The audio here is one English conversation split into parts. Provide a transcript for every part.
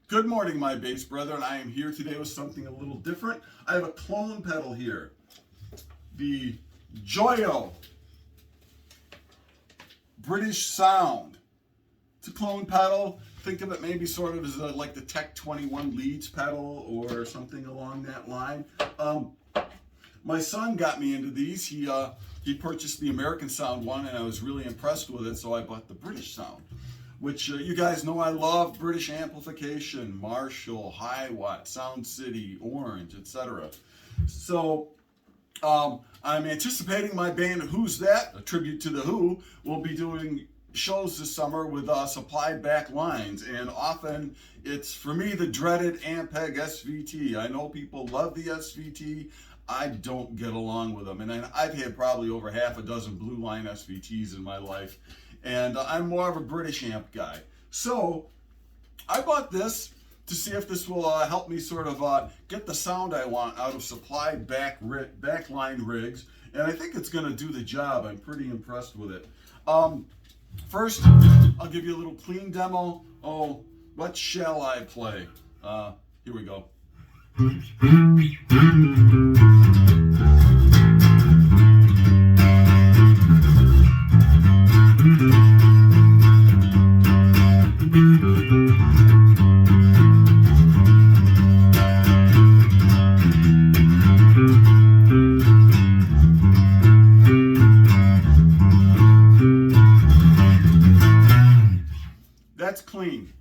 Good morning, my bass brethren. I am here today with something a little different. I have a clone pedal here. The Joyo British Sound. It's a clone pedal. Think of it maybe sort of as like the Tech 21 Leads pedal or something along that line. My son got me into these. He purchased the American Sound one, and I was really impressed with it, so I bought the British Sound, which you guys know I love. British amplification, Marshall, High Watt, Sound City, Orange, etc. So I'm anticipating my band Who's That, a tribute to The Who, will be doing shows this summer with supplied back lines, and often it's, for me, the dreaded Ampeg SVT. I know people love the SVT. I don't get along with them, and I've had probably over half a dozen Blue Line SVTs in my life, and I'm more of a British amp guy. So I bought this to see if this will help me sort of get the sound I want out of supplied backline rigs, and I think it's going to do the job. I'm pretty impressed with it. First, I'll give you a little clean demo. Oh, what shall I play? Here we go. That's clean.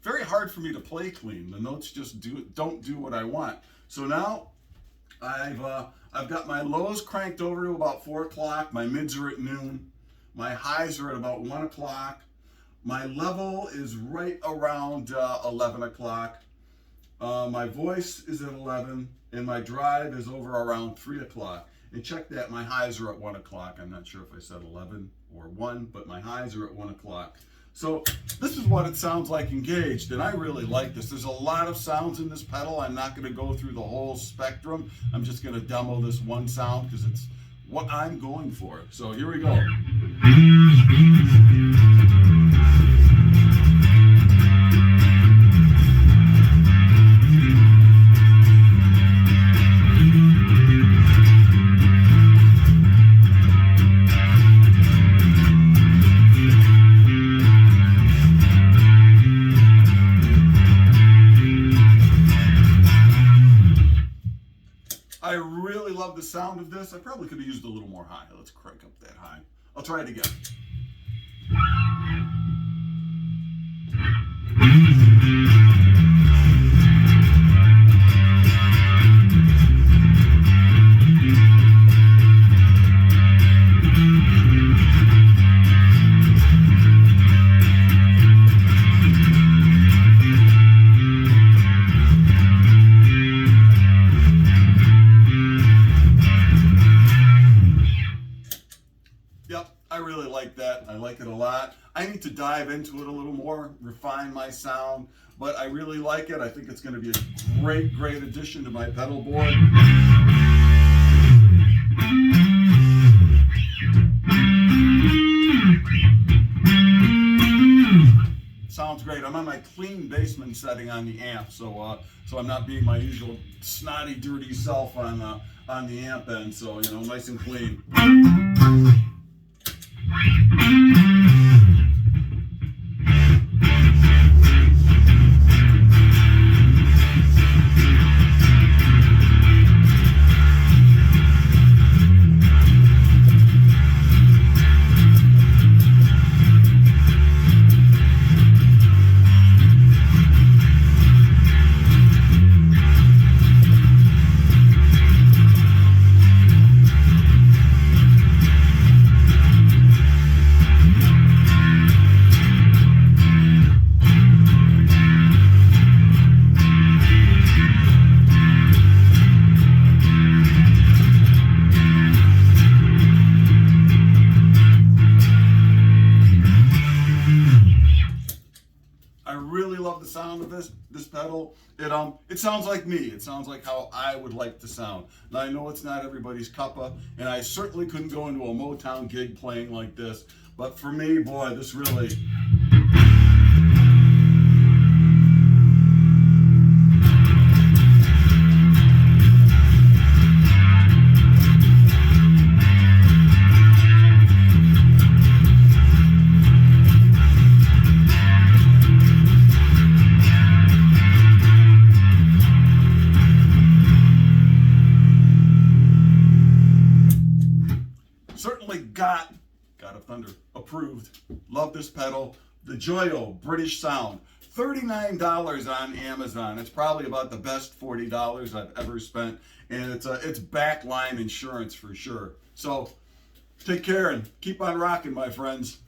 Very hard for me to play clean. The notes just don't do what I want. So now I've got my lows cranked over to about 4 o'clock. My mids are at noon. My highs are at about 1 o'clock. My level is right around 11 o'clock. My voice is at 11, and my drive is over around 3 o'clock. And check that, my highs are at 1 o'clock. I'm not sure if I said 11 or 1, but my highs are at 1 o'clock. So this is what it sounds like engaged, and I really like this. There's a lot of sounds in this pedal. I'm not going to go through the whole spectrum. I'm just going to demo this one sound because it's what I'm going for. So here we go. I really love the sound of this. I probably could have used a little more high. Let's crank up that high. I'll try it again. I really like that. I like it a lot. I need to dive into it a little more, refine my sound, but I really like it. I think it's going to be a great addition to my pedal board. Sounds great. I'm on my clean basement setting on the amp, so I'm not being my usual snotty, dirty self on the amp end. So nice and clean. love the sound of this pedal. It sounds like me. It sounds like how I would like to sound. Now, I know it's not everybody's cuppa, and I certainly couldn't go into a Motown gig playing like this, but for me, boy, this really... got God of Thunder approved. Love this pedal. The Joyo British Sound. $39 on Amazon. It's probably about the best $40 I've ever spent, and it's backline insurance for sure. So take care and keep on rocking, my friends.